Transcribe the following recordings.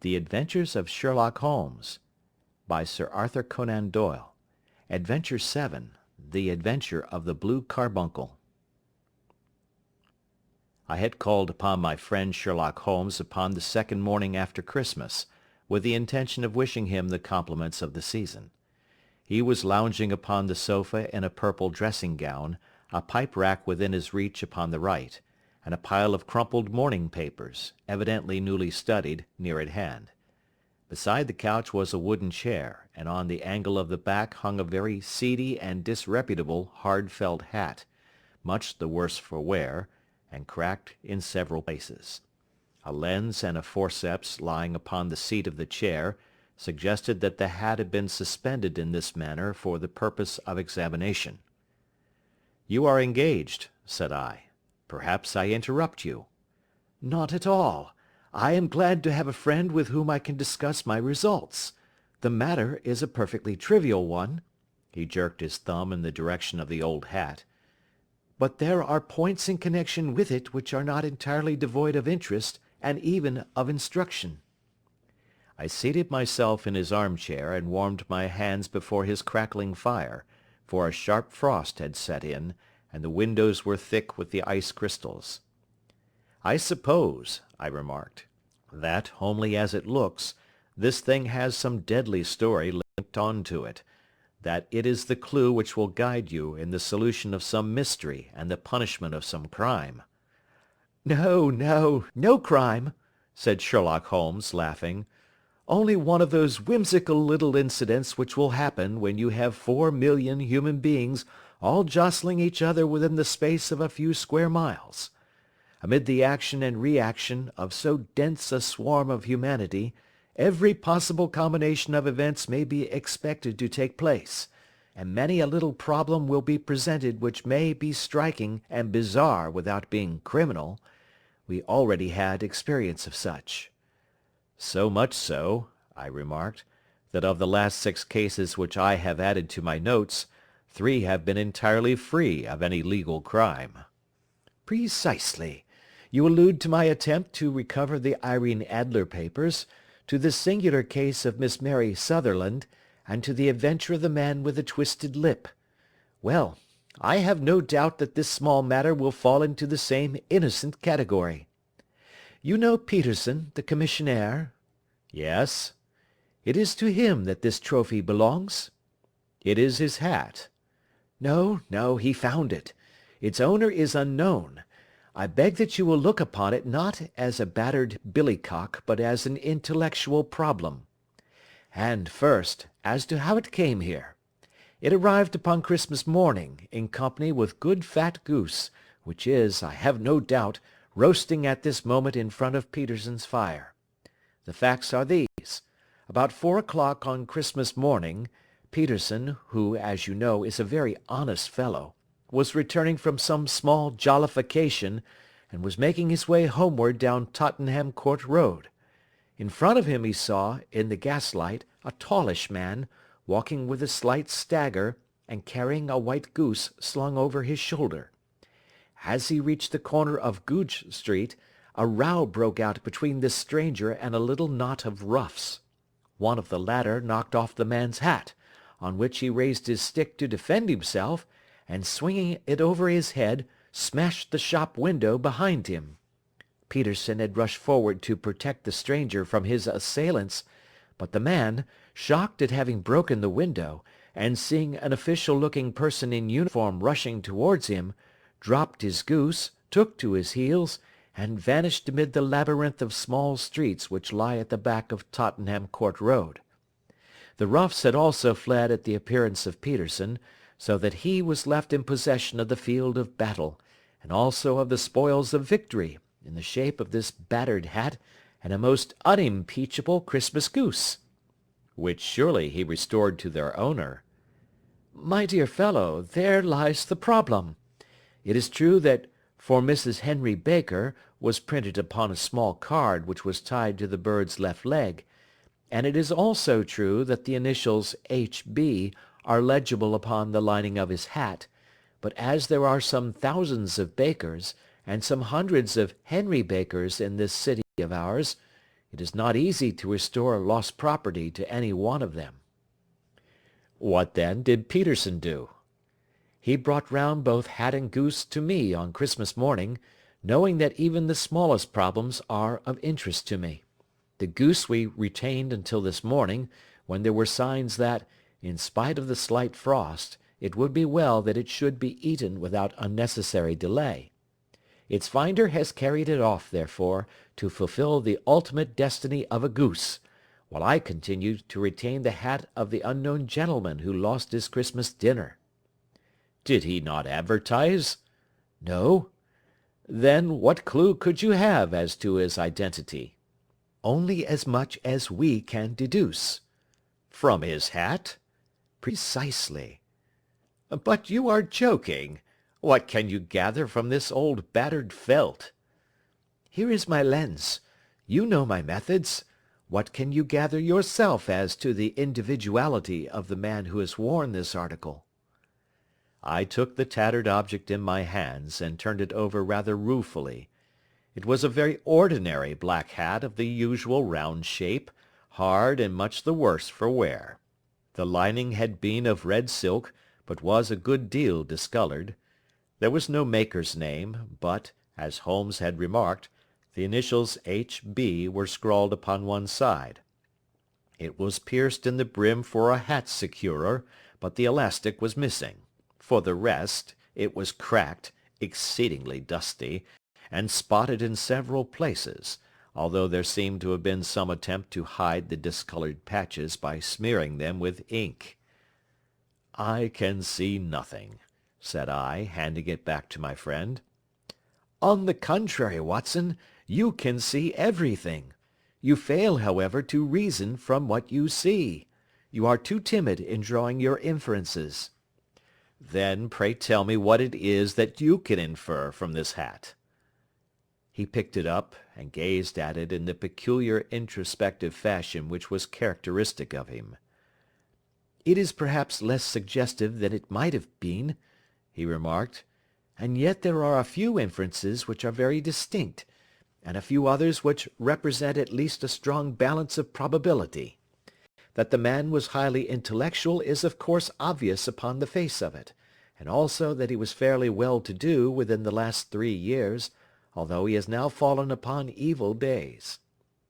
The Adventures of Sherlock Holmes, by Sir Arthur Conan Doyle. Adventure 7. The Adventure of the Blue Carbuncle. I had called upon my friend Sherlock Holmes upon the second morning after Christmas, with the intention of wishing him the compliments of the season. He was lounging upon the sofa in a purple dressing-gown, a pipe-rack within his reach upon the right, and a pile of crumpled morning papers, evidently newly studied, near at hand. Beside the couch was a wooden chair, and on the angle of the back hung a very seedy and disreputable hard felt hat, much the worse for wear, and cracked in several places. A lens and a forceps lying upon the seat of the chair suggested that the hat had been suspended in this manner for the purpose of examination. "You are engaged," said I. "Perhaps I interrupt you." "Not at all. I am glad to have a friend with whom I can discuss my results. The matter is a perfectly trivial one." He jerked his thumb in the direction of the old hat. "But there are points in connection with it which are not entirely devoid of interest and even of instruction." I seated myself in his armchair and warmed my hands before his crackling fire, for a sharp frost had set in, and the windows were thick with the ice crystals. "I suppose," I remarked, "that, homely as it looks, this thing has some deadly story linked on to it, that it is the clue which will guide you in the solution of some mystery and the punishment of some crime." No crime," said Sherlock Holmes, laughing. "Only one of those whimsical little incidents which will happen when you have 4,000,000 human beings all jostling each other within the space of a few square miles. Amid the action and reaction of so dense a swarm of humanity, every possible combination of events may be expected to take place, and many a little problem will be presented which may be striking and bizarre without being criminal. We already had experience of such." "So much so," I remarked, "that of the last 6 cases which I have added to my notes, 3 have been entirely free of any legal crime." "Precisely. You allude to my attempt to recover the Irene Adler papers, to the singular case of Miss Mary Sutherland, and to the adventure of the man with the twisted lip. Well, I have no doubt that this small matter will fall into the same innocent category. You know Peterson, the commissionaire?" "Yes." "It is to him that this trophy belongs?" "It is his hat." No, he found it. Its owner is unknown. I beg that you will look upon it not as a battered billycock but as an intellectual problem. And first, as to how it came here. It arrived upon Christmas morning, in company with good fat goose, which is, I have no doubt, roasting at this moment in front of Peterson's fire. The facts are these. About 4 o'clock on Christmas morning, Peterson, who, as you know, is a very honest fellow, was returning from some small jollification, and was making his way homeward down Tottenham Court Road. In front of him he saw, in the gaslight, a tallish man, walking with a slight stagger, and carrying a white goose slung over his shoulder. As he reached the corner of Goodge Street, a row broke out between this stranger and a little knot of roughs. One of the latter knocked off the man's hat, on which he raised his stick to defend himself, and swinging it over his head, smashed the shop window behind him. Peterson had rushed forward to protect the stranger from his assailants, but the man, shocked at having broken the window, and seeing an official-looking person in uniform rushing towards him, dropped his goose, took to his heels, and vanished amid the labyrinth of small streets which lie at the back of Tottenham Court Road. The roughs had also fled at the appearance of Peterson, so that he was left in possession of the field of battle, and also of the spoils of victory, in the shape of this battered hat and a most unimpeachable Christmas goose." "Which surely he restored to their owner." "My dear fellow, there lies the problem. It is true that 'For Mrs. Henry Baker' was printed upon a small card which was tied to the bird's left leg, and it is also true that the initials H.B. are legible upon the lining of his hat, but as there are some thousands of Bakers, and some hundreds of Henry Bakers in this city of ours, It is not easy to restore lost property to any one of them." "What, then, did Peterson do?" "He brought round both hat and goose to me on Christmas morning, knowing that even the smallest problems are of interest to me. The goose we retained until this morning, when there were signs that, in spite of the slight frost, it would be well that it should be eaten without unnecessary delay. Its finder has carried it off, therefore, to fulfill the ultimate destiny of a goose, while I continue to retain the hat of the unknown gentleman who lost his Christmas dinner." "Did he not advertise?" "No." "Then what clue could you have as to his identity?" "Only as much as we can deduce." "From his hat?" "Precisely." "But you are joking. What can you gather from this old battered felt?" "Here is my lens. You know my methods. What can you gather yourself as to the individuality of the man who has worn this article?" I took the tattered object in my hands and turned it over rather ruefully. It was a very ordinary black hat of the usual round shape, hard and much the worse for wear. The lining had been of red silk, but was a good deal discoloured. There was no maker's name, but, as Holmes had remarked, the initials H.B. were scrawled upon one side. It was pierced in the brim for a hat securer, but the elastic was missing. For the rest, it was cracked, exceedingly dusty, and spotted in several places, although there seemed to have been some attempt to hide the discoloured patches by smearing them with ink. "I can see nothing," said I, handing it back to my friend. "On the contrary, Watson, you can see everything. You fail, however, to reason from what you see. You are too timid in drawing your inferences." "Then pray tell me what it is that you can infer from this hat." He picked it up, and gazed at it in the peculiar introspective fashion which was characteristic of him. "It is perhaps less suggestive than it might have been," he remarked, "and yet there are a few inferences which are very distinct, and a few others which represent at least a strong balance of probability. That the man was highly intellectual is of course obvious upon the face of it, and also that he was fairly well to do within the last 3 years, although he has now fallen upon evil days.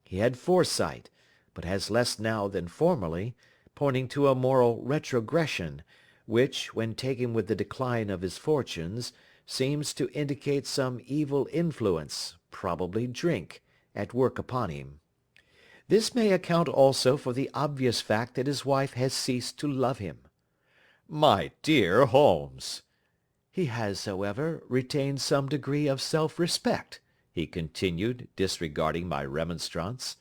He had foresight, but has less now than formerly, pointing to a moral retrogression, which, when taken with the decline of his fortunes, seems to indicate some evil influence, probably drink, at work upon him. This may account also for the obvious fact that his wife has ceased to love him." "My dear Holmes!" "He has, however, retained some degree of self-respect," he continued, disregarding my remonstrance.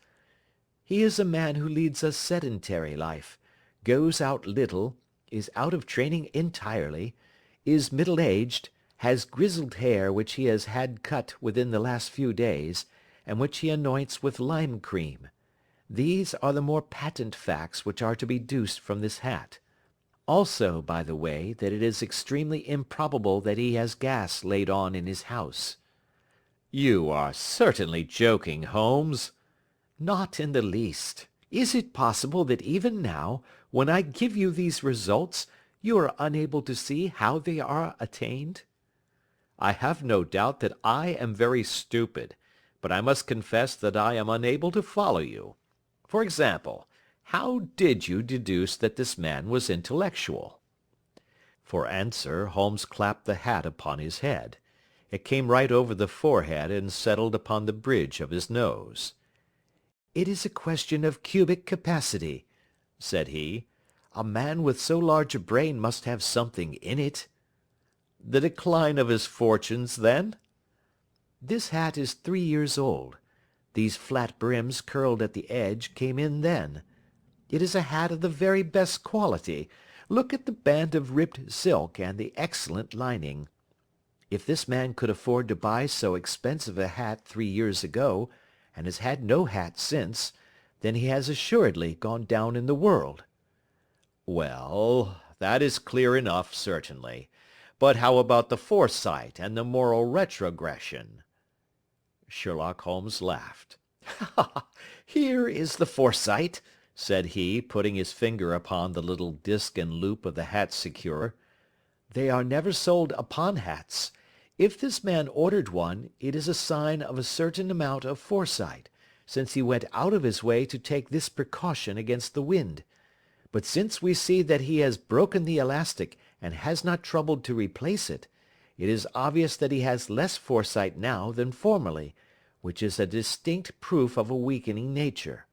"He is a man who leads a sedentary life, goes out little, is out of training entirely, is middle-aged, has grizzled hair which he has had cut within the last few days, and which he anoints with lime cream. These are the more patent facts which are to be deduced from this hat. Also, by the way, that it is extremely improbable that he has gas laid on in his house." "You are certainly joking, Holmes." "Not in the least. Is it possible that even now, when I give you these results, you are unable to see how they are attained?" "I have no doubt that I am very stupid, but I must confess that I am unable to follow you. For example, how did you deduce that this man was intellectual?" For answer Holmes clapped the hat upon his head. It came right over the forehead and settled upon the bridge of his nose. "It is a question of cubic capacity," said he. "A man with so large a brain must have something in it." "The decline of his fortunes, then?" "This hat is 3 years old. These flat brims curled at the edge came in then. It is a hat of the very best quality. Look at the band of ribbed silk and the excellent lining. If this man could afford to buy so expensive a hat 3 years ago, and has had no hat since, then he has assuredly gone down in the world." "Well, that is clear enough, certainly. But how about the foresight and the moral retrogression?" Sherlock Holmes laughed. "Here is the foresight," said he, putting his finger upon the little disc and loop of the hat secure. "They are never sold upon hats. If this man ordered one, it is a sign of a certain amount of foresight, since he went out of his way to take this precaution against the wind. But since we see that he has broken the elastic and has not troubled to replace it, it is obvious that he has less foresight now than formerly, which is a distinct proof of a weakening nature.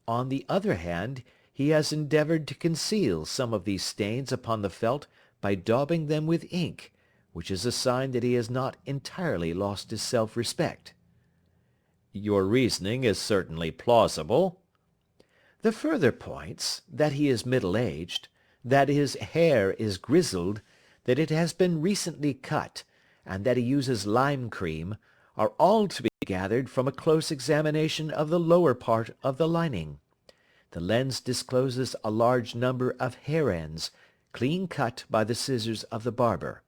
On the other hand, he has endeavoured to conceal some of these stains upon the felt by daubing them with ink, which is a sign that he has not entirely lost his self-respect." "Your reasoning is certainly plausible." "The further points, that he is middle-aged, that his hair is grizzled, that it has been recently cut, and that he uses lime cream, are all to be gathered from a close examination of the lower part of the lining. The lens discloses a large number of hair ends, clean cut by the scissors of the barber.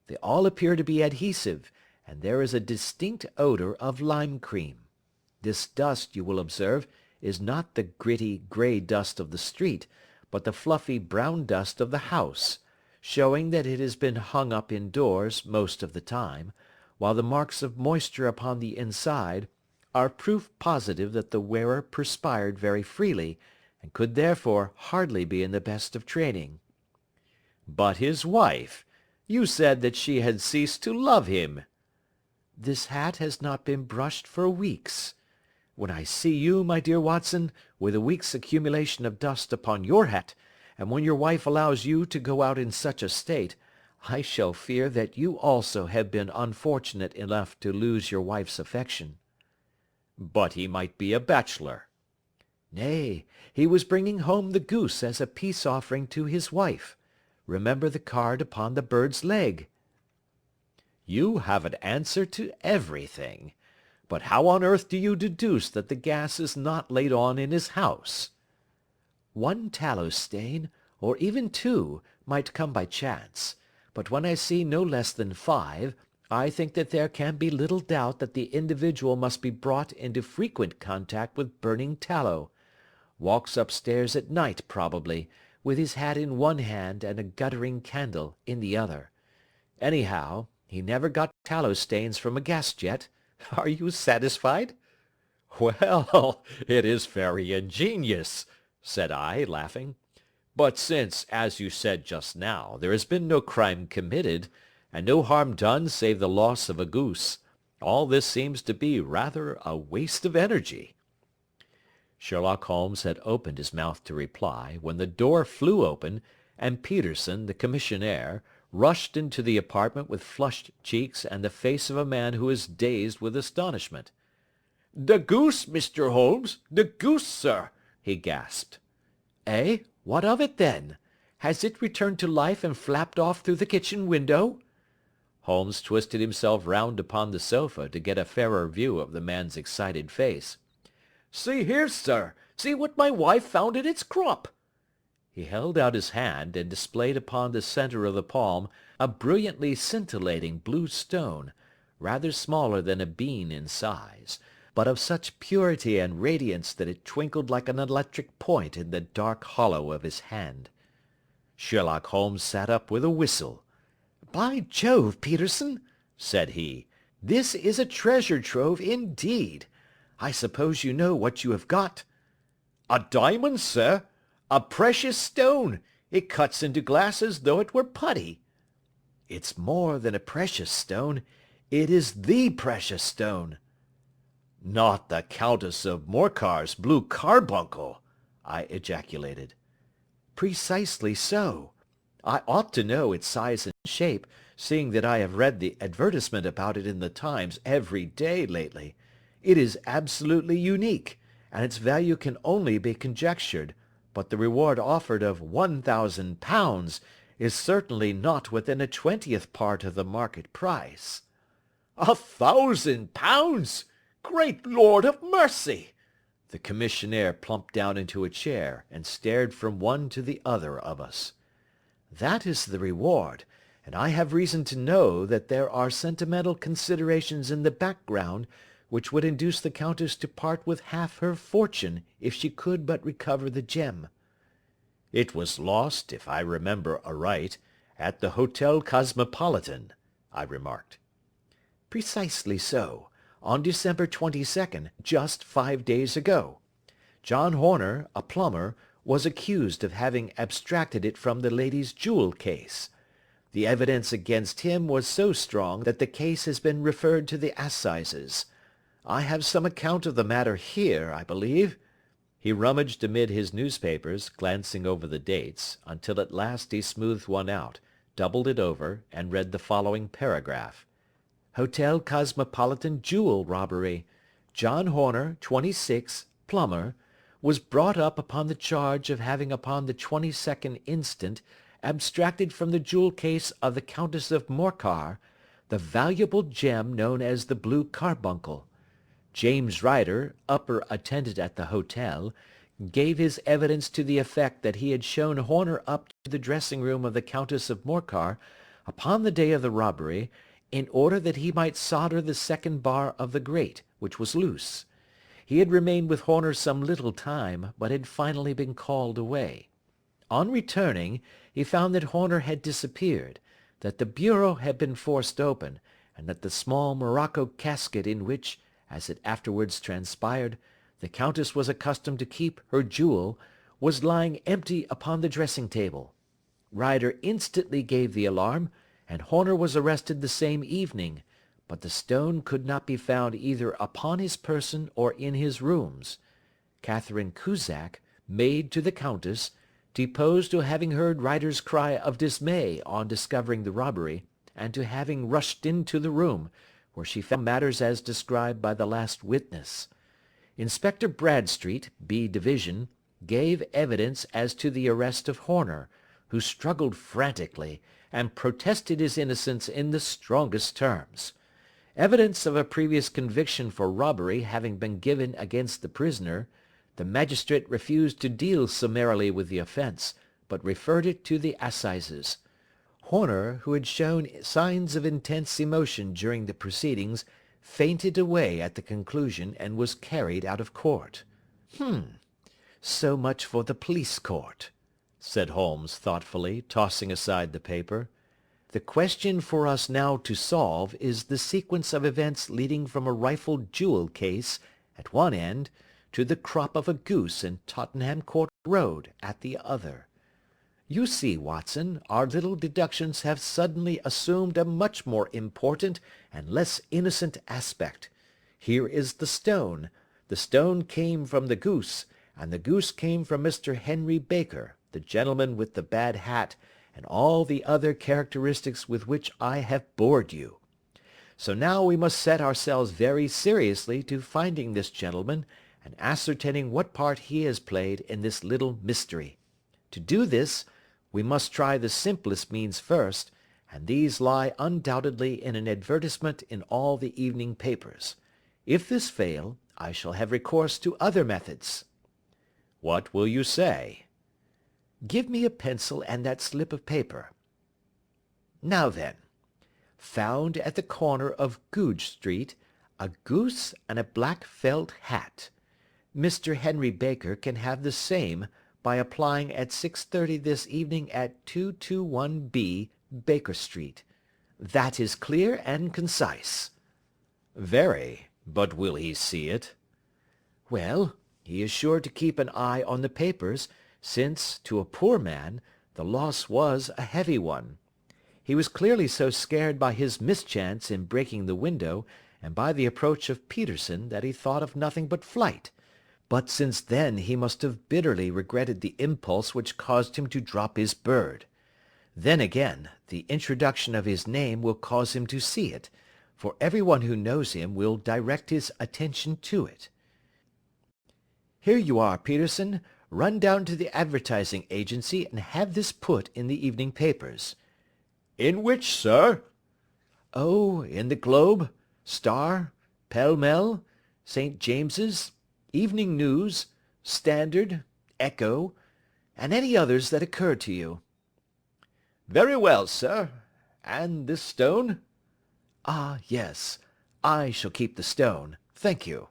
They all appear to be adhesive, and there is a distinct odour of lime cream. This dust, you will observe, is not the gritty grey dust of the street, but the fluffy brown dust of the house, showing that it has been hung up indoors most of the time, while the marks of moisture upon the inside are proof positive that the wearer perspired very freely, and could therefore hardly be in the best of training." "But his wife? You said that she had ceased to love him." "This hat has not been brushed for weeks. When I see you, my dear Watson, with a week's accumulation of dust upon your hat, and when your wife allows you to go out in such a state, I shall fear that you also have been unfortunate enough to lose your wife's affection." "But he might be a bachelor." "Nay, he was bringing home the goose as a peace offering to his wife. Remember the card upon the bird's leg." "You have an answer to everything. But how on earth do you deduce that the gas is not laid on in his house?" "One tallow stain, or even two, might come by chance, but when I see no less than 5, I think that there can be little doubt that the individual must be brought into frequent contact with burning tallow. Walks upstairs at night probably, with his hat in one hand and a guttering candle in the other. Anyhow, he never got tallow stains from a gas jet. Are you satisfied?" "Well, it is very ingenious," said I, laughing. "But since, as you said just now, there has been no crime committed, and no harm done save the loss of a goose, all this seems to be rather a waste of energy." Sherlock Holmes had opened his mouth to reply, when the door flew open, and Peterson, the commissionaire, rushed into the apartment with flushed cheeks and the face of a man who is dazed with astonishment. "The goose, Mr. Holmes, the goose, sir," he gasped. "Eh? What of it, then? Has it returned to life and flapped off through the kitchen window?" Holmes twisted himself round upon the sofa to get a fairer view of the man's excited face. "See here, sir, see what my wife found in its crop." He held out his hand, and displayed upon the centre of the palm a brilliantly scintillating blue stone, rather smaller than a bean in size, but of such purity and radiance that it twinkled like an electric point in the dark hollow of his hand. Sherlock Holmes sat up with a whistle. "By Jove, Peterson," said he, "this is a treasure trove indeed. I suppose you know what you have got?" "A diamond, sir. A precious stone. It cuts into glass as though it were putty." "It's more than a precious stone. It is the precious stone." "Not the Countess of Morcar's blue carbuncle!" I ejaculated. "Precisely so. I ought to know its size and shape, seeing that I have read the advertisement about it in the Times every day lately. It is absolutely unique, and its value can only be conjectured, but the reward offered of £1,000 is certainly not within a 20th part of the market price." "£1,000! Great Lord of mercy!" The commissionaire plumped down into a chair, and stared from one to the other of us. "That is the reward, and I have reason to know that there are sentimental considerations in the background which would induce the Countess to part with half her fortune if she could but recover the gem." "It was lost, if I remember aright, at the Hotel Cosmopolitan," I remarked. "Precisely so, on December 22nd, just 5 days ago. John Horner, a plumber, was accused of having abstracted it from the lady's jewel case. The evidence against him was so strong that the case has been referred to the assizes. I have some account of the matter here, I believe." He rummaged amid his newspapers, glancing over the dates, until at last he smoothed one out, doubled it over, and read the following paragraph: "Hotel Cosmopolitan jewel robbery. John Horner, 26, plumber, was brought up upon the charge of having upon the 22nd instant abstracted from the jewel case of the Countess of Morcar the valuable gem known as the blue carbuncle. James Ryder, upper attendant at the hotel, gave his evidence to the effect that he had shown Horner up to the dressing room of the Countess of Morcar upon the day of the robbery, in order that he might solder the second bar of the grate, which was loose. He had remained with Horner some little time, but had finally been called away. On returning, he found that Horner had disappeared, that the bureau had been forced open, and that the small morocco casket in which, as it afterwards transpired, the Countess was accustomed to keep her jewel, was lying empty upon the dressing-table. Ryder instantly gave the alarm, and Horner was arrested the same evening, but the stone could not be found either upon his person or in his rooms. Catherine Cusack, maid to the Countess, deposed to having heard Ryder's cry of dismay on discovering the robbery, and to having rushed into the room, where she found matters as described by the last witness. Inspector Bradstreet, B Division, gave evidence as to the arrest of Horner, who struggled frantically, and protested his innocence in the strongest terms. Evidence of a previous conviction for robbery having been given against the prisoner, the magistrate refused to deal summarily with the offence, but referred it to the assizes. Horner, who had shown signs of intense emotion during the proceedings, fainted away at the conclusion and was carried out of court. So much for the police court," said Holmes thoughtfully, tossing aside the paper. "The question for us now to solve is the sequence of events leading from a rifled jewel case at one end to the crop of a goose in Tottenham Court Road at the other. You see, Watson, our little deductions have suddenly assumed a much more important and less innocent aspect. Here is the stone. The stone came from the goose, and the goose came from Mr. Henry Baker, the gentleman with the bad hat, and all the other characteristics with which I have bored you. So now we must set ourselves very seriously to finding this gentleman, and ascertaining what part he has played in this little mystery. To do this, we must try the simplest means first, and these lie undoubtedly in an advertisement in all the evening papers. If this fail, I shall have recourse to other methods." "What will you say?" "Give me a pencil and that slip of paper. Now then, found at the corner of Goodge Street, a goose and a black felt hat. Mr. Henry Baker can have the same by applying at 6:30 this evening at 221B, Baker Street. That is clear and concise." "Very. But will he see it?" "Well, he is sure to keep an eye on the papers, since, to a poor man, the loss was a heavy one. He was clearly so scared by his mischance in breaking the window, and by the approach of Peterson, that he thought of nothing but flight. But since then he must have bitterly regretted the impulse which caused him to drop his bird. Then again, the introduction of his name will cause him to see it, for everyone who knows him will direct his attention to it. Here you are, Peterson. Run down to the advertising agency and have this put in the evening papers." "In which, sir?" "Oh, in the Globe, Star, Pall Mall, St. James's, Evening News, Standard, Echo, and any others that occur to you." "Very well, sir. And this stone?" "Ah, yes. I shall keep the stone. Thank you.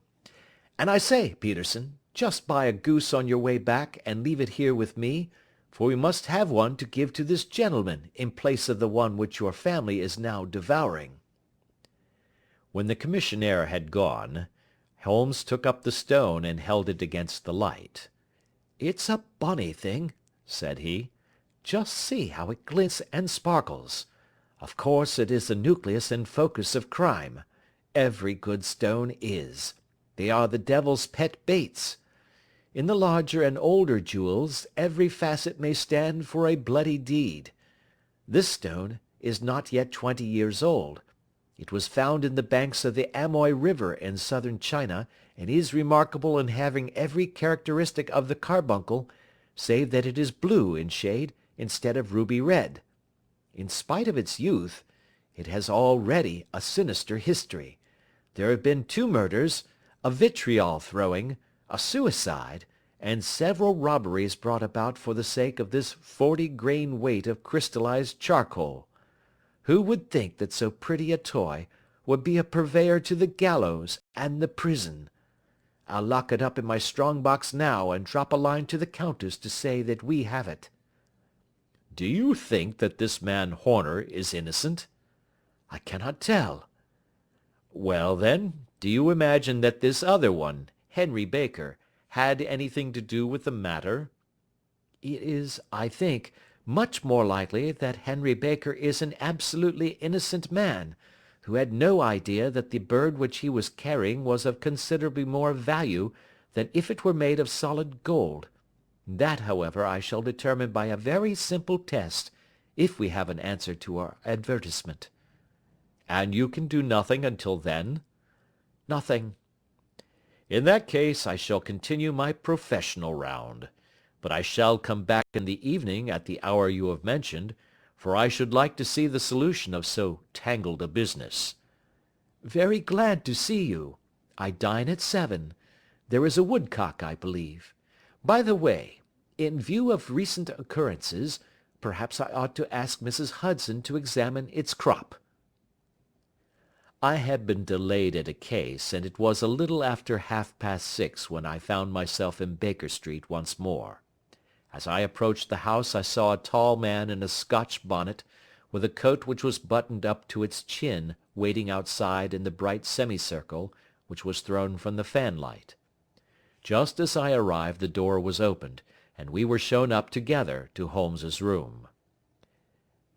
And I say, Peterson, just buy a goose on your way back and leave it here with me, for we must have one to give to this gentleman in place of the one which your family is now devouring." When the commissionaire had gone, Holmes took up the stone and held it against the light. "It's a bonny thing," said he. "Just see how it glints and sparkles. Of course it is the nucleus and focus of crime. Every good stone is. They are the devil's pet baits. In the larger and older jewels, every facet may stand for a bloody deed. This stone is not yet 20 years old. It was found in the banks of the Amoy River in southern China, and is remarkable in having every characteristic of the carbuncle, save that it is blue in shade instead of ruby red. In spite of its youth, it has already a sinister history. There have been 2 murders, a vitriol throwing, a suicide, and several robberies brought about for the sake of this 40-grain weight of crystallized charcoal. Who would think that so pretty a toy would be a purveyor to the gallows and the prison? I'll lock it up in my strong box now and drop a line to the Countess to say that we have it." "Do you think that this man Horner is innocent?" "I cannot tell." "Well, then, do you imagine that this other one, Henry Baker, had anything to do with the matter?" "It is, I think, much more likely that Henry Baker is an absolutely innocent man, who had no idea that the bird which he was carrying was of considerably more value than if it were made of solid gold. That, however, I shall determine by a very simple test, if we have an answer to our advertisement." "And you can do nothing until then?" "Nothing." "In that case I shall continue my professional round. But I shall come back in the evening at the hour you have mentioned, for I should like to see the solution of so tangled a business." "Very glad to see you. I dine at 7. There is a woodcock, I believe. By the way, in view of recent occurrences, perhaps I ought to ask Mrs. Hudson to examine its crop." I had been delayed at a case, and it was a little after 6:30 when I found myself in Baker Street once more. As I approached the house I saw a tall man in a Scotch bonnet, with a coat which was buttoned up to its chin, waiting outside in the bright semicircle which was thrown from the fanlight. Just as I arrived the door was opened, and we were shown up together to Holmes's room.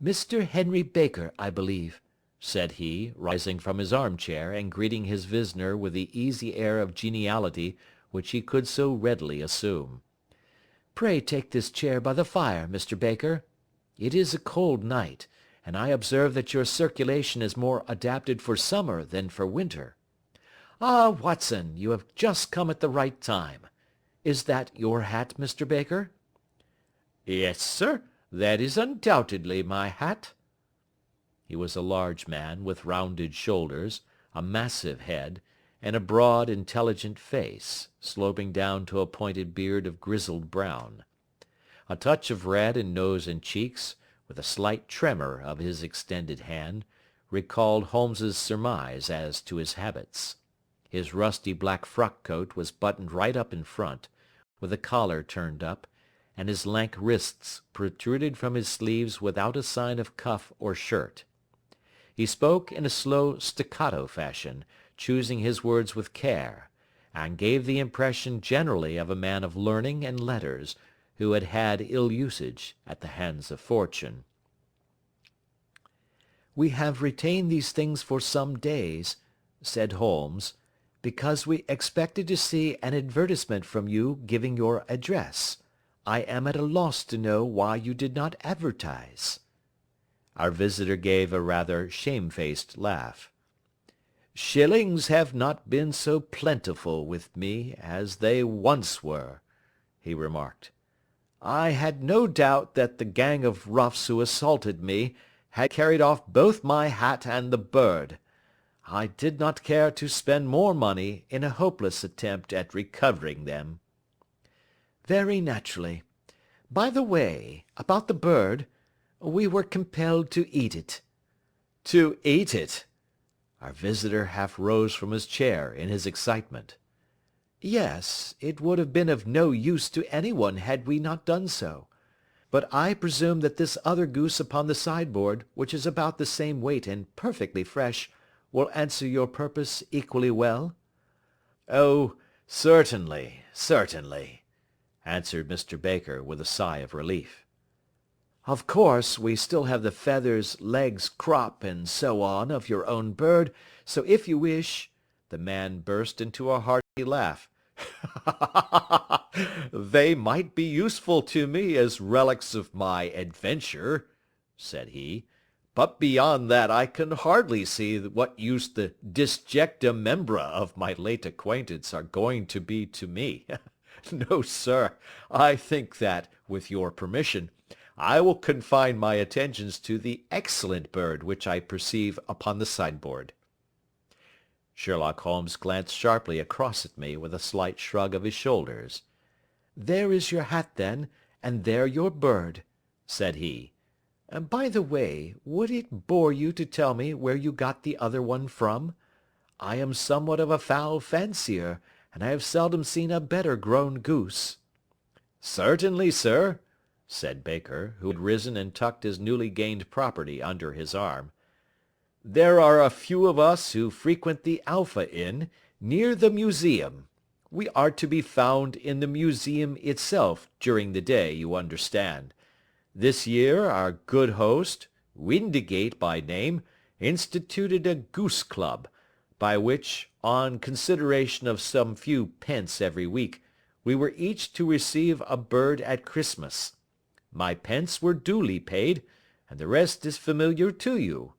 "Mr. Henry Baker, I believe," said he, rising from his armchair and greeting his visitor with the easy air of geniality which he could so readily assume. "Pray take this chair by the fire, Mr. Baker. It is a cold night, and I observe that your circulation is more adapted for summer than for winter. Ah, Watson, you have just come at the right time. Is that your hat, Mr. Baker?" "Yes, sir, that is undoubtedly my hat." He was a large man, with rounded shoulders, a massive head, and a broad, intelligent face, sloping down to a pointed beard of grizzled brown. A touch of red in nose and cheeks, with a slight tremor of his extended hand, recalled Holmes's surmise as to his habits. His rusty black frock coat was buttoned right up in front, with the collar turned up, and his lank wrists protruded from his sleeves without a sign of cuff or shirt. He spoke in a slow staccato fashion, choosing his words with care, and gave the impression generally of a man of learning and letters, who had had ill usage at the hands of fortune. "We have retained these things for some days," said Holmes, "because we expected to see an advertisement from you giving your address. I am at a loss to know why you did not advertise." Our visitor gave a rather shamefaced laugh. "Shillings have not been so plentiful with me as they once were," he remarked. "I had no doubt that the gang of roughs who assaulted me had carried off both my hat and the bird. I did not care to spend more money in a hopeless attempt at recovering them." "Very naturally. By the way, about the bird, we were compelled to eat it." "To eat it?" Our visitor half rose from his chair in his excitement. Yes, it would have been of no use to anyone had we not done so. But I presume that this other goose upon the sideboard, which is about the same weight and perfectly fresh, will answer your purpose equally well? Oh, certainly, certainly, answered Mr. Baker with a sigh of relief. Of course, we still have the feathers, legs, crop, and so on of your own bird, so if you wish—" The man burst into a hearty laugh. "They might be useful to me as relics of my adventure," said he, "but beyond that I can hardly see what use the disjecta membra of my late acquaintance are going to be to me. No, sir, I think that, with your permission, I will confine my attentions to the excellent bird which I perceive upon the sideboard." Sherlock Holmes glanced sharply across at me with a slight shrug of his shoulders. "There is your hat, then, and there your bird," said he. "By the way, would it bore you to tell me where you got the other one from? I am somewhat of a fowl fancier, and I have seldom seen a better grown goose." "Certainly, sir," said Baker, who had risen and tucked his newly gained property under his arm. "There are a few of us who frequent the Alpha Inn, near the museum. We are to be found in the museum itself during the day, you understand. This year our good host, Windigate by name, instituted a goose club, by which, on consideration of some few pence every week, we were each to receive a bird at Christmas. My pence were duly paid, and the rest is familiar to you.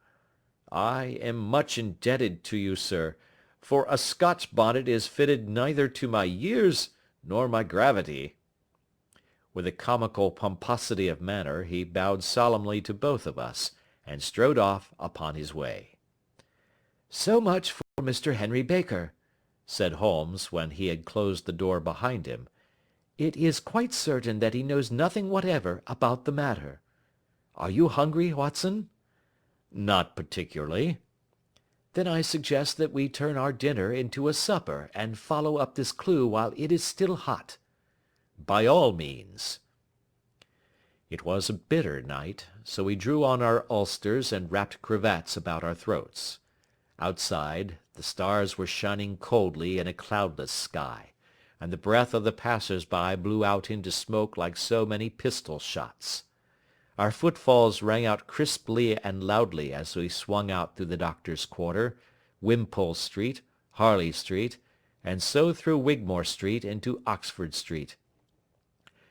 I am much indebted to you, sir, for a Scotch bonnet is fitted neither to my years nor my gravity." With a comical pomposity of manner, he bowed solemnly to both of us, and strode off upon his way. "So much for Mr. Henry Baker," said Holmes, when he had closed the door behind him. "It is quite certain that he knows nothing whatever about the matter. Are you hungry, Watson?" "Not particularly." "Then I suggest that we turn our dinner into a supper and follow up this clue while it is still hot." "By all means." It was a bitter night, so we drew on our ulsters and wrapped cravats about our throats. Outside, the stars were shining coldly in a cloudless sky, and the breath of the passers-by blew out into smoke like so many pistol shots. Our footfalls rang out crisply and loudly as we swung out through the Doctor's Quarter, Wimpole Street, Harley Street, and so through Wigmore Street into Oxford Street.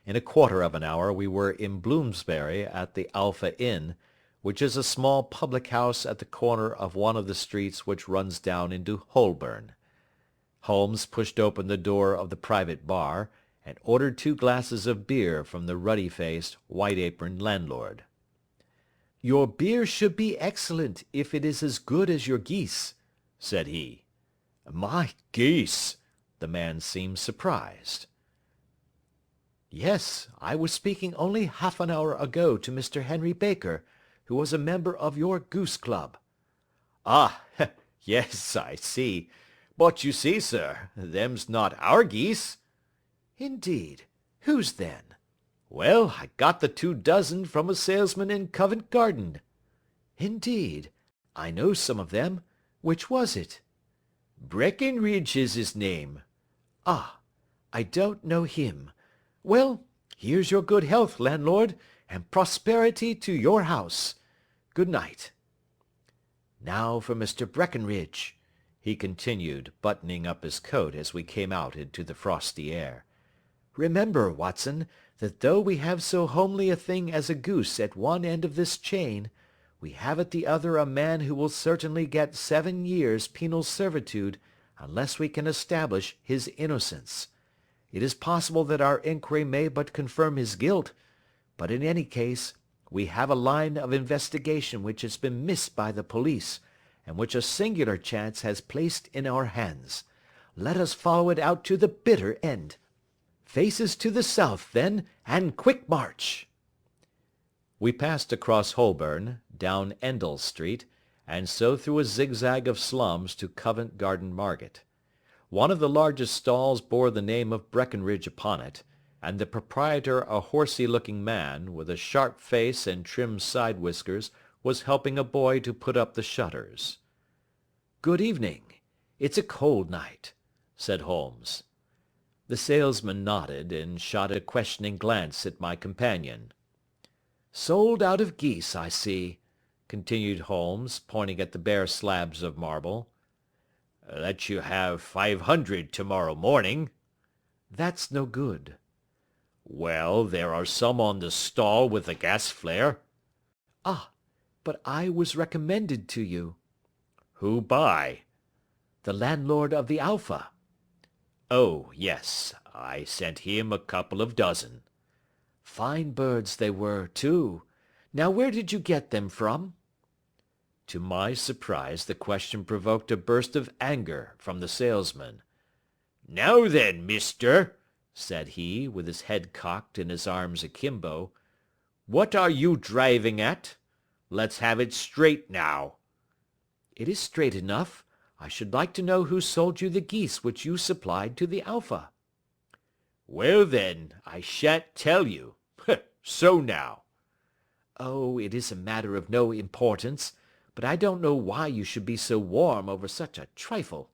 In a quarter of an hour we were in Bloomsbury at the Alpha Inn, which is a small public house at the corner of one of the streets which runs down into Holborn. Holmes pushed open the door of the private bar, and ordered 2 glasses of beer from the ruddy-faced, white-aproned landlord. "Your beer should be excellent, if it is as good as your geese," said he. "My geese!" The man seemed surprised. "Yes, I was speaking only half an hour ago to Mr. Henry Baker, who was a member of your goose club." "Ah, yes, I see. But you see, sir, them's not our geese." "Indeed. Whose then?" "Well, I got the 2 dozen from a salesman in Covent Garden." "Indeed. I know some of them. Which was it?" "Breckenridge is his name." "Ah, I don't know him. Well, here's your good health, landlord, and prosperity to your house. Good night. Now for Mr. Breckenridge," he continued, buttoning up his coat as we came out into the frosty air. "Remember, Watson, that though we have so homely a thing as a goose at one end of this chain, we have at the other a man who will certainly get 7 years penal servitude unless we can establish his innocence. It is possible that our inquiry may but confirm his guilt, but in any case, we have a line of investigation which has been missed by the police, and which a singular chance has placed in our hands. Let us follow it out to the bitter end. Faces to the south, then, and quick march." We passed across Holborn, down Endell Street, and so through a zigzag of slums to Covent Garden Market. One of the largest stalls bore the name of Breckenridge upon it, and the proprietor, a horsey-looking man, with a sharp face and trim side whiskers, was helping a boy to put up the shutters. "Good evening. It's a cold night," said Holmes. The salesman nodded, and shot a questioning glance at my companion. "Sold out of geese, I see," continued Holmes, pointing at the bare slabs of marble. "Let you have 500 tomorrow morning." "That's no good." "Well, there are some on the stall with the gas flare." "Ah, but I was recommended to you." "Who by?" "The landlord of the Alpha." "Oh, yes, I sent him a couple of dozen." "Fine birds they were, too. Now where did you get them from?" To my surprise the question provoked a burst of anger from the salesman. "Now then, mister," said he, with his head cocked and his arms akimbo, "what are you driving at? Let's have it straight now." "It is straight enough. I should like to know who sold you the geese which you supplied to the Alpha." "Well then, I shan't tell you. So now." "Oh, it is a matter of no importance, but I don't know why you should be so warm over such a trifle."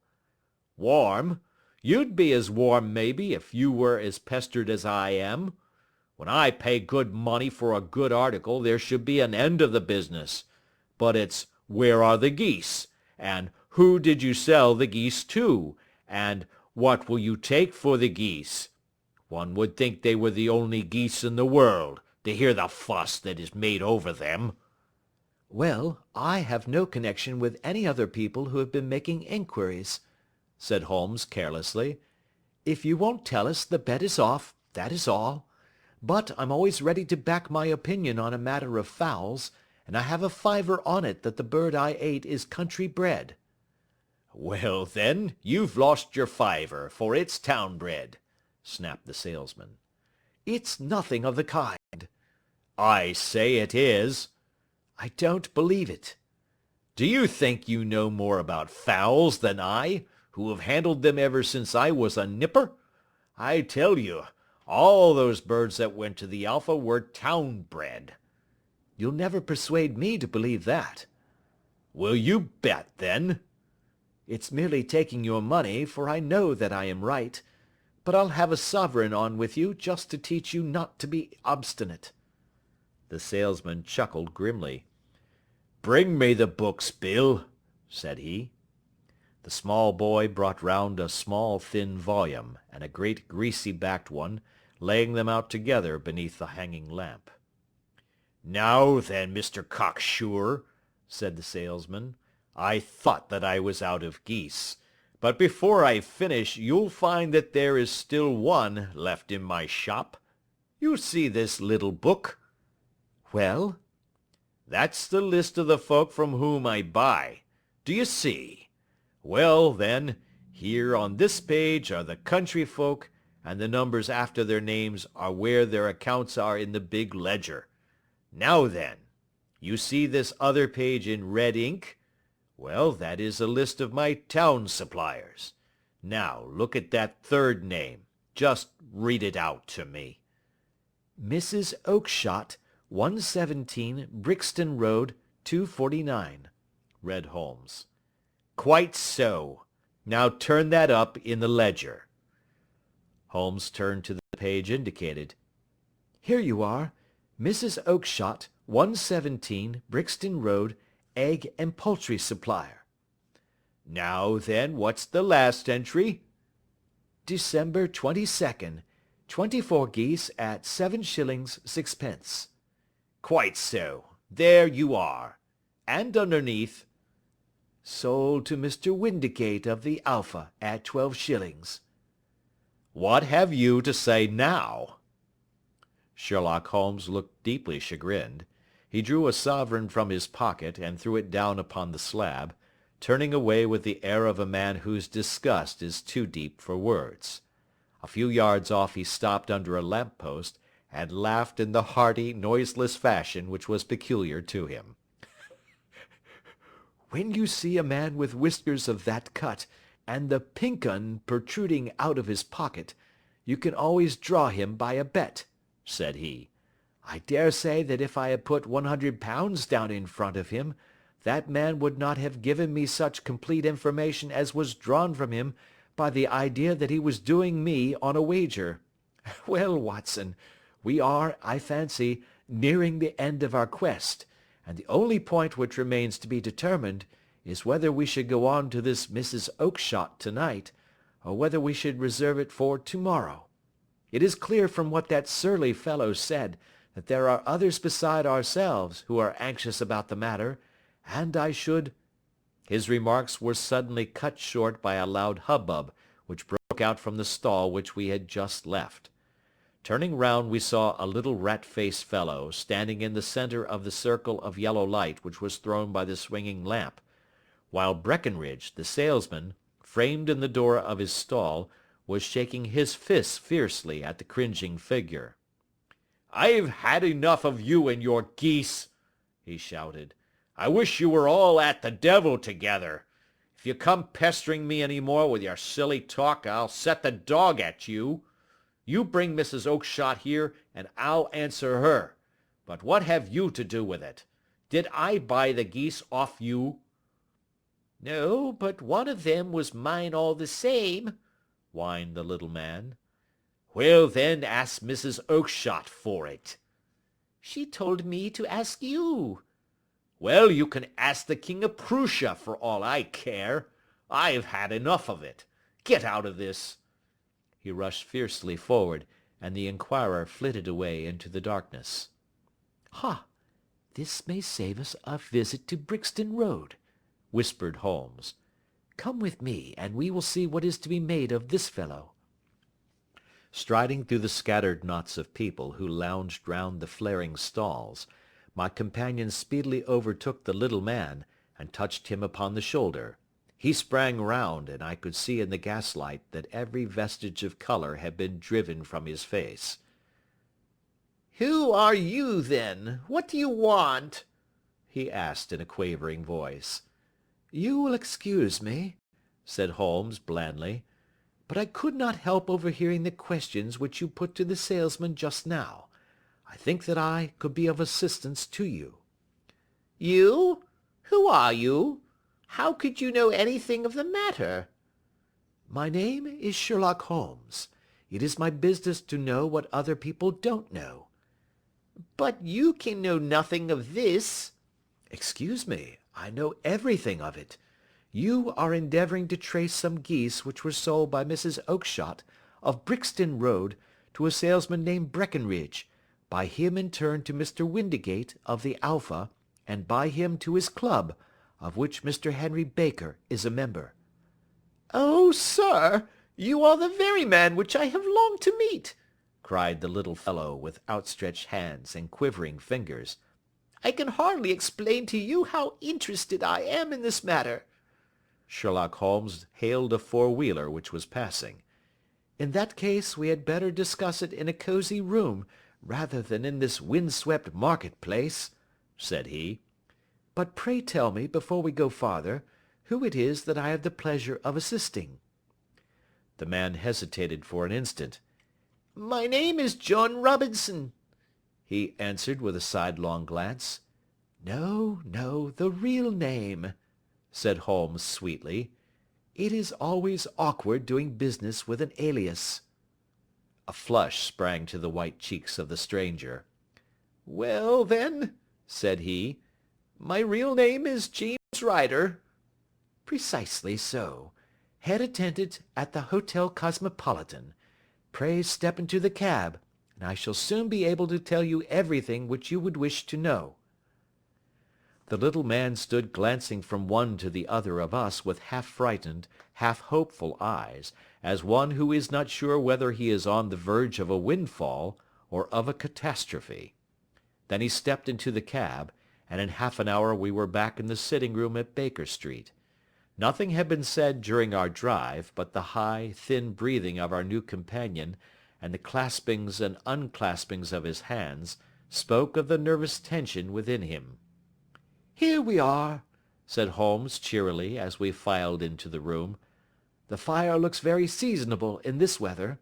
"Warm? You'd be as warm, maybe, if you were as pestered as I am. When I pay good money for a good article there should be an end of the business. But it's, where are the geese? And who did you sell the geese to? And what will you take for the geese? One would think they were the only geese in the world, to hear the fuss that is made over them." "Well, I have no connection with any other people who have been making inquiries," said Holmes carelessly. "If you won't tell us, the bet is off, that is all. But I'm always ready to back my opinion on a matter of fowls, and I have a fiver on it that the bird I ate is country bred." "Well, then, you've lost your fiver, for it's town bred," snapped the salesman. "It's nothing of the kind." "I say it is." "I don't believe it." "Do you think you know more about fowls than I, who have handled them ever since I was a nipper? I tell you, all those birds that went to the Alpha were town bred." "You'll never persuade me to believe that." "Will you bet, then?" "It's merely taking your money, for I know that I am right. But I'll have a sovereign on with you just to teach you not to be obstinate." The salesman chuckled grimly. "Bring me the books, Bill," said he. The small boy brought round a small thin volume, and a great greasy-backed one, laying them out together beneath the hanging lamp. "Now then, Mr. Cocksure," said the salesman, "I thought that I was out of geese. But before I finish you'll find that there is still one left in my shop. You see this little book?" "Well?" "That's the list of the folk from whom I buy. Do you see? Well, then, here on this page are the country folk, and the numbers after their names are where their accounts are in the big ledger. Now then, you see this other page in red ink? Well, that is a list of my town suppliers. Now, look at that third name. Just read it out to me." "Mrs. Oakshott, 117 Brixton Road, 249, read Holmes. "Quite so. Now turn that up in the ledger." Holmes turned to the page indicated. "Here you are. Mrs. Oakshott, 117 Brixton Road, egg and poultry supplier." "Now then, what's the last entry?" "December 22nd, 24 geese at 7 shillings 6 pence." "Quite so. There you are. And underneath?" "Sold to Mr. Windicate of the Alpha at 12 shillings." "What have you to say now?" Sherlock Holmes looked deeply chagrined. He drew a sovereign from his pocket and threw it down upon the slab, turning away with the air of a man whose disgust is too deep for words. A few yards off he stopped under a lamp-post, and laughed in the hearty, noiseless fashion which was peculiar to him. when you see a man with whiskers of that cut, and the pink 'un protruding out of his pocket, you can always draw him by a bet," said he. "I dare say that if I had put £100 down in front of him, that man would not have given me such complete information as was drawn from him by the idea that he was doing me on a wager. Well, Watson, we are, I fancy, nearing the end of our quest, and the only point which remains to be determined is whether we should go on to this Mrs. Oakshott tonight, or whether we should reserve it for tomorrow. It is clear from what that surly fellow said that there are others beside ourselves who are anxious about the matter, and I should—" His remarks were suddenly cut short by a loud hubbub which broke out from the stall which we had just left. Turning round, we saw a little rat-faced fellow standing in the centre of the circle of yellow light which was thrown by the swinging lamp, while Breckenridge, the salesman, framed in the door of his stall, was shaking his fists fiercely at the cringing figure. "I've had enough of you and your geese," he shouted. "I wish you were all at the devil together. If you come pestering me any more with your silly talk, I'll set the dog at you. You bring Mrs. Oakshott here, and I'll answer her. But what have you to do with it? Did I buy the geese off you?" "No, but one of them was mine all the same," whined the little man. "Well, then, ask Mrs. Oakshott for it." "She told me to ask you." "Well, you can ask the King of Prussia for all I care. I've had enough of it. Get out of this." He rushed fiercely forward, and the inquirer flitted away into the darkness. "Ha! This may save us a visit to Brixton Road," whispered Holmes. "Come with me, and we will see what is to be made of this fellow." Striding through the scattered knots of people who lounged round the flaring stalls, my companion speedily overtook the little man, and touched him upon the shoulder. He sprang round, and I could see in the gaslight that every vestige of colour had been driven from his face. "Who are you, then? What do you want?" he asked in a quavering voice. "You will excuse me," said Holmes blandly, "but I could not help overhearing the questions which you put to the salesman just now. I think that I could be of assistance to you." "You? Who are you? How could you know anything of the matter?" "My name is Sherlock Holmes. It is my business to know what other people don't know." "But you can know nothing of this." "Excuse me, I know everything of it. You are endeavouring to trace some geese which were sold by Mrs. Oakshott, of Brixton Road, to a salesman named Breckenridge, by him in turn to Mr. Windigate, of the Alpha, and by him to his club, of which Mr. Henry Baker is a member." "Oh, sir, you are the very man which I have longed to meet," cried the little fellow with outstretched hands and quivering fingers. "I can hardly explain to you how interested I am in this matter." Sherlock Holmes hailed a four-wheeler which was passing. "In that case we had better discuss it in a cosy room rather than in this wind-swept market-place," said he. "But pray tell me, before we go farther, who it is that I have the pleasure of assisting." The man hesitated for an instant. "My name is John Robinson," he answered with a sidelong glance. "No, no, the real name," said Holmes sweetly. "It is always awkward doing business with an alias." A flush sprang to the white cheeks of the stranger. "Well, then," said he, "my real name is James Ryder." "Precisely so. Head attendant at the Hotel Cosmopolitan. Pray step into the cab, and I shall soon be able to tell you everything which you would wish to know." The little man stood glancing from one to the other of us with half-frightened, half-hopeful eyes, as one who is not sure whether he is on the verge of a windfall or of a catastrophe. Then he stepped into the cab, and in half an hour we were back in the sitting-room at Baker Street. Nothing had been said during our drive, but the high, thin breathing of our new companion, and the claspings and unclaspings of his hands, spoke of the nervous tension within him. "Here we are," said Holmes cheerily as we filed into the room. "The fire looks very seasonable in this weather.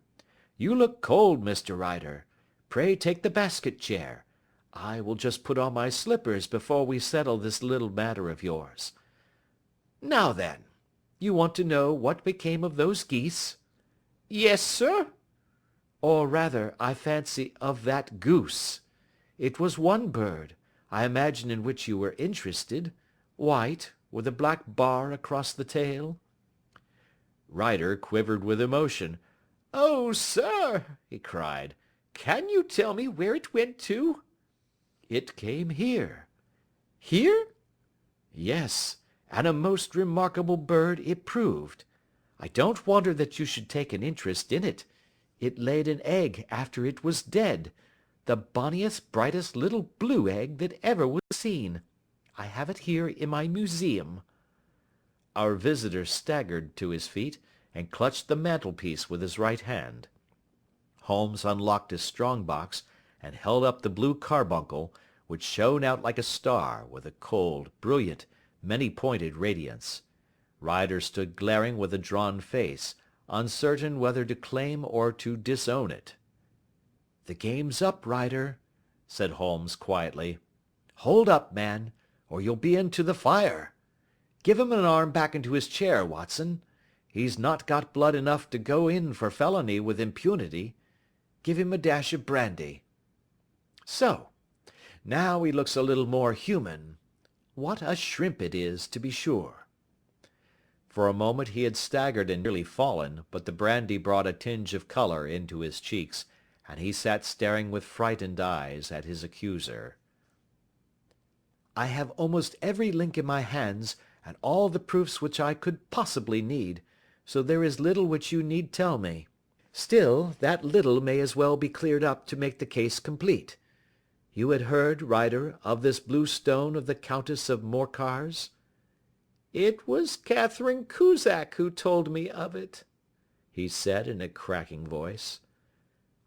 You look cold, Mr. Ryder. Pray take the basket chair. I will just put on my slippers before we settle this little matter of yours. Now then, you want to know what became of those geese? Yes, sir. Or rather, I fancy, of that goose. It was one bird, I imagine, in which you were interested. White, with a black bar across the tail." Ryder quivered with emotion. "Oh, sir," he cried, "can you tell me where it went to?" "It came here." "Here?" "Yes, and a most remarkable bird it proved. I don't wonder that you should take an interest in it. It laid an egg after it was dead. The bonniest, brightest little blue egg that ever was seen. I have it here in my museum." Our visitor staggered to his feet and clutched the mantelpiece with his right hand. Holmes unlocked his strong box and held up the blue carbuncle, which shone out like a star with a cold, brilliant, many-pointed radiance. Ryder stood glaring with a drawn face, uncertain whether to claim or to disown it. "The game's up, Ryder," said Holmes quietly. "Hold up, man, or you'll be into the fire. Give him an arm back into his chair, Watson. He's not got blood enough to go in for felony with impunity. Give him a dash of brandy. So. Now he looks a little more human. What a shrimp it is, to be sure." For a moment he had staggered and nearly fallen, but the brandy brought a tinge of colour into his cheeks, and he sat staring with frightened eyes at his accuser. "I have almost every link in my hands, and all the proofs which I could possibly need, so there is little which you need tell me. Still, that little may as well be cleared up to make the case complete. You had heard, Ryder, of this blue stone of the Countess of Morcar's?" It was Catherine Cusack who told me of it, he said in a cracking voice.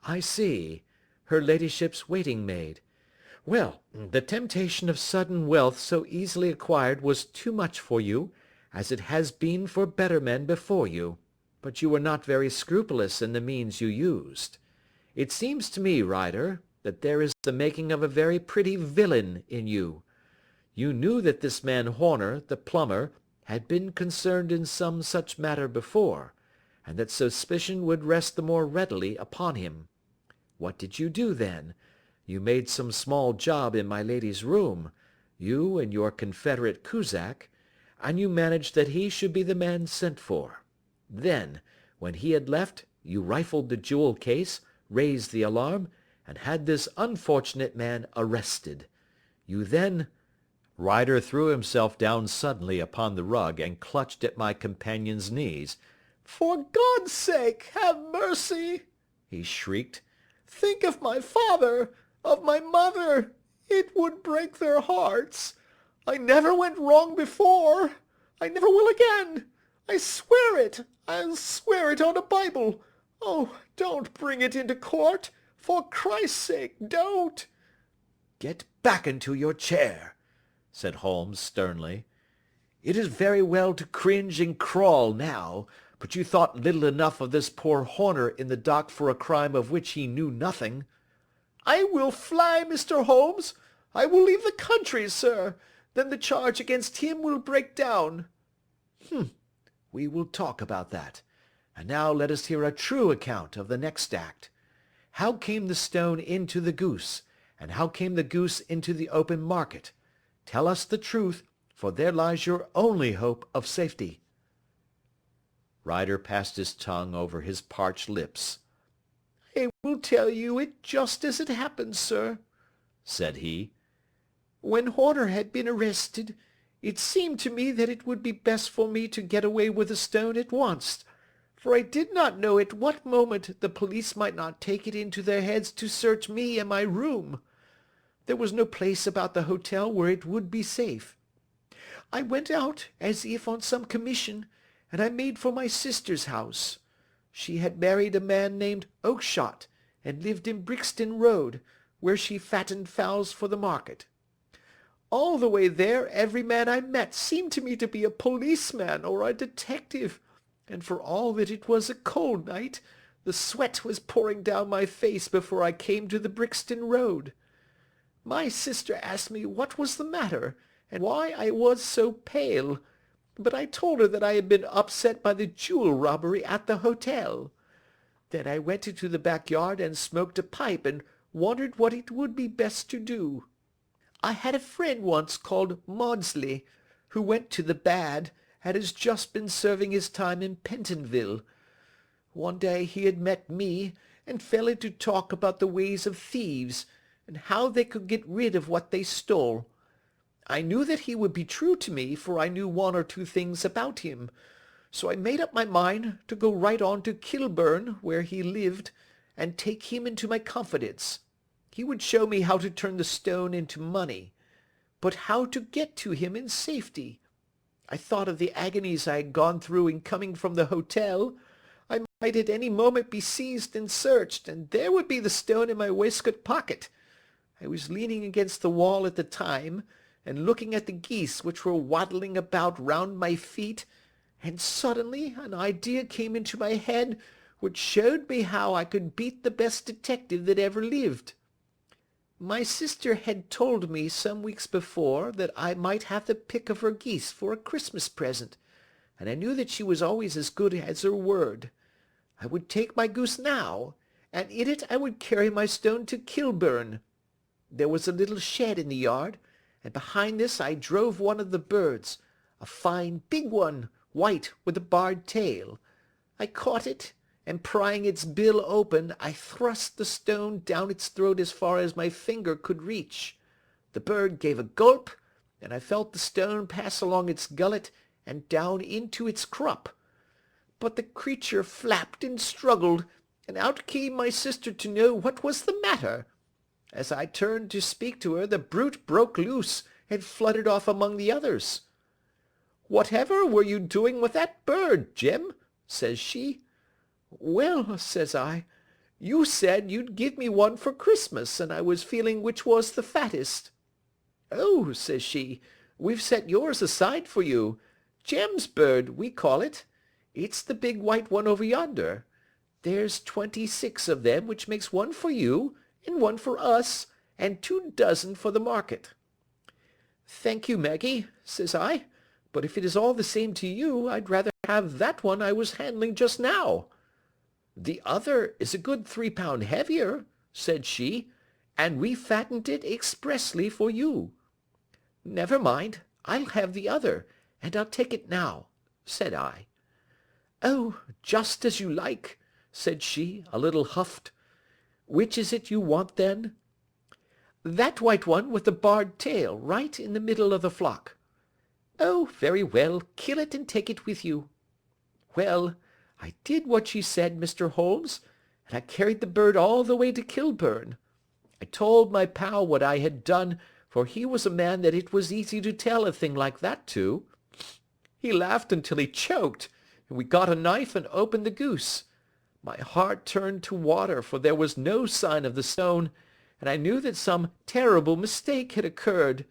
"I see. Her ladyship's waiting maid. Well, the temptation of sudden wealth so easily acquired was too much for you, as it has been for better men before you, but you were not very scrupulous in the means you used. It seems to me, Ryder, that there is the making of a very pretty villain in you. You knew that this man Horner, the plumber, had been concerned in some such matter before, and that suspicion would rest the more readily upon him. What did you do then? You made some small job in my lady's room, you and your confederate Cusack, and you managed that he should be the man sent for. Then, when he had left, you rifled the jewel case, raised the alarm, and had this unfortunate man arrested. You then—" Ryder threw himself down suddenly upon the rug and clutched at my companion's knees. "For God's sake, have mercy!" he shrieked. "Think of my father, of my mother. It would break their hearts. I never went wrong before. I never will again. I swear it. I'll swear it on a Bible. Oh, don't bring it into court. For Christ's sake, don't." "Get back into your chair," said Holmes sternly. "It is very well to cringe and crawl now, but you thought little enough of this poor Horner in the dock for a crime of which he knew nothing." "I will fly, Mr. Holmes. I will leave the country, sir. Then the charge against him will break down." We will talk about that. And now let us hear a true account of the next act. How came the stone into the goose, and how came the goose into the open market? Tell us the truth, for there lies your only hope of safety." Ryder passed his tongue over his parched lips. "I will tell you it just as it happened, sir," said he. "When Horner had been arrested, it seemed to me that it would be best for me to get away with the stone at once, for I did not know at what moment the police might not take it into their heads to search me and my room. There was no place about the hotel where it would be safe. I went out as if on some commission, and I made for my sister's house. She had married a man named Oakshott, and lived in Brixton Road, where she fattened fowls for the market. All the way there, every man I met seemed to me to be a policeman or a detective, and for all that it was a cold night, the sweat was pouring down my face before I came to the Brixton Road. My sister asked me what was the matter, and why I was so pale, but I told her that I had been upset by the jewel robbery at the hotel. Then I went into the backyard and smoked a pipe and wondered what it would be best to do. I had a friend once called Maudsley, who went to the bad, and has just been serving his time in Pentonville. One day he had met me, and fell into talk about the ways of thieves, and how they could get rid of what they stole. I knew that he would be true to me, for I knew one or two things about him, so I made up my mind to go right on to Kilburn, where he lived, and take him into my confidence. He would show me how to turn the stone into money, but how to get to him in safety. I thought of the agonies I had gone through in coming from the hotel. I might at any moment be seized and searched, and there would be the stone in my waistcoat pocket. I was leaning against the wall at the time, and looking at the geese which were waddling about round my feet, and suddenly an idea came into my head which showed me how I could beat the best detective that ever lived. My sister had told me some weeks before that I might have the pick of her geese for a Christmas present, and I knew that she was always as good as her word. I would take my goose now, and in it I would carry my stone to Kilburn. There was a little shed in the yard, and behind this I drove one of the birds, a fine big one, white, with a barred tail. I caught it, and prying its bill open, I thrust the stone down its throat as far as my finger could reach. The bird gave a gulp, and I felt the stone pass along its gullet and down into its crop. But the creature flapped and struggled, and out came my sister to know what was the matter. As I turned to speak to her, the brute broke loose and fluttered off among the others. "Whatever were you doing with that bird, Jim?" says she. "Well," says I, "you said you'd give me one for Christmas, and I was feeling which was the fattest." "Oh," says she, "we've set yours aside for you. Jem's bird, we call it. It's the big white one over yonder. There's 26 of them, which makes one for you, and one for us, and 2 dozen for the market." "Thank you, Maggie," says I, "but if it is all the same to you, I'd rather have that one I was handling just now." "The other is a good 3 pound heavier," said she, "and we fattened it expressly for you." "Never mind, I'll have the other, and I'll take it now," said I. "Oh, just as you like," said she, a little huffed. "Which is it you want, then?" "That white one with the barred tail, right in the middle of the flock." "Oh, very well, kill it and take it with you." Well, I did what she said, Mr. Holmes, and I carried the bird all the way to Kilburn. I told my pal what I had done, for he was a man that it was easy to tell a thing like that to. He laughed until he choked, and we got a knife and opened the goose. My heart turned to water, for there was no sign of the stone, and I knew that some terrible mistake had occurred.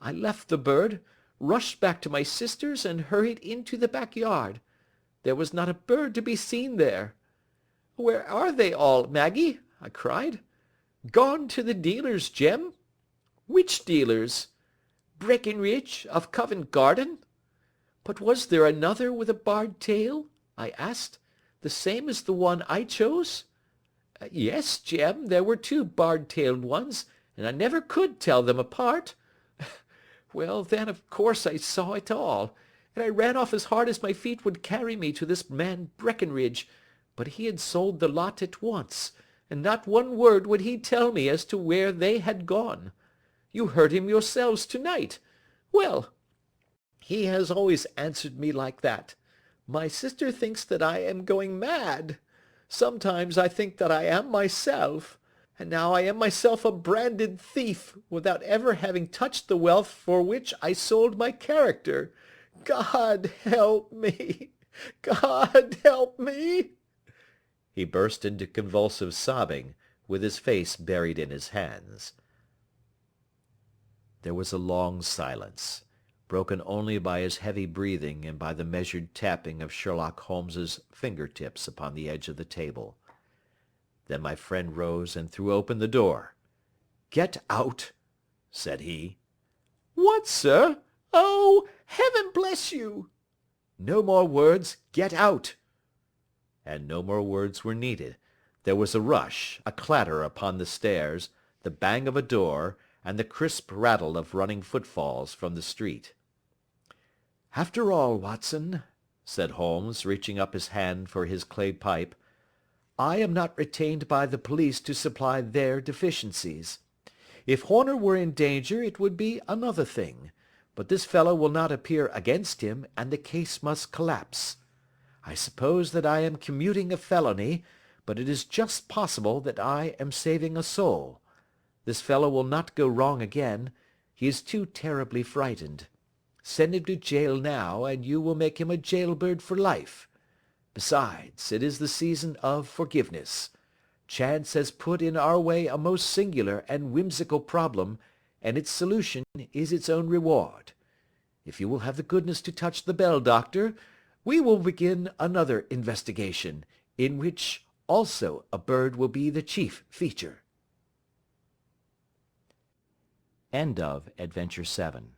I left the bird, rushed back to my sister's, and hurried into the backyard. There was not a bird to be seen there. "Where are they all, Maggie?" I cried. "Gone to the dealers, Jem." "Which dealers?" "Breckenridge, of Covent Garden." "But was there another with a barred tail?" I asked. "The same as the one I chose?" "Yes, Jem, there were 2 barred-tailed ones, and I never could tell them apart." Well, then, of course I saw it all, and I ran off as hard as my feet would carry me to this man Breckenridge, but he had sold the lot at once, and not one word would he tell me as to where they had gone. You heard him yourselves to-night. Well, he has always answered me like that. My sister thinks that I am going mad. Sometimes I think that I am myself. And now I am myself a branded thief, without ever having touched the wealth for which I sold my character. God help me! God help me!" He burst into convulsive sobbing, with his face buried in his hands. There was a long silence, broken only by his heavy breathing and by the measured tapping of Sherlock Holmes's finger-tips upon the edge of the table. Then my friend rose and threw open the door. "Get out," said he. "What, sir? Oh, heaven bless you!" "No more words. Get out." And no more words were needed. There was a rush, a clatter upon the stairs, the bang of a door, and the crisp rattle of running footfalls from the street. "After all, Watson," said Holmes, reaching up his hand for his clay pipe, "I am not retained by the police to supply their deficiencies. If Horner were in danger it would be another thing, but this fellow will not appear against him, and the case must collapse. I suppose that I am commuting a felony, but it is just possible that I am saving a soul. This fellow will not go wrong again. He is too terribly frightened. Send him to jail now, and you will make him a jailbird for life. Besides, it is the season of forgiveness. Chance has put in our way a most singular and whimsical problem, and its solution is its own reward. If you will have the goodness to touch the bell, Doctor, we will begin another investigation, in which also a bird will be the chief feature." End of Adventure 7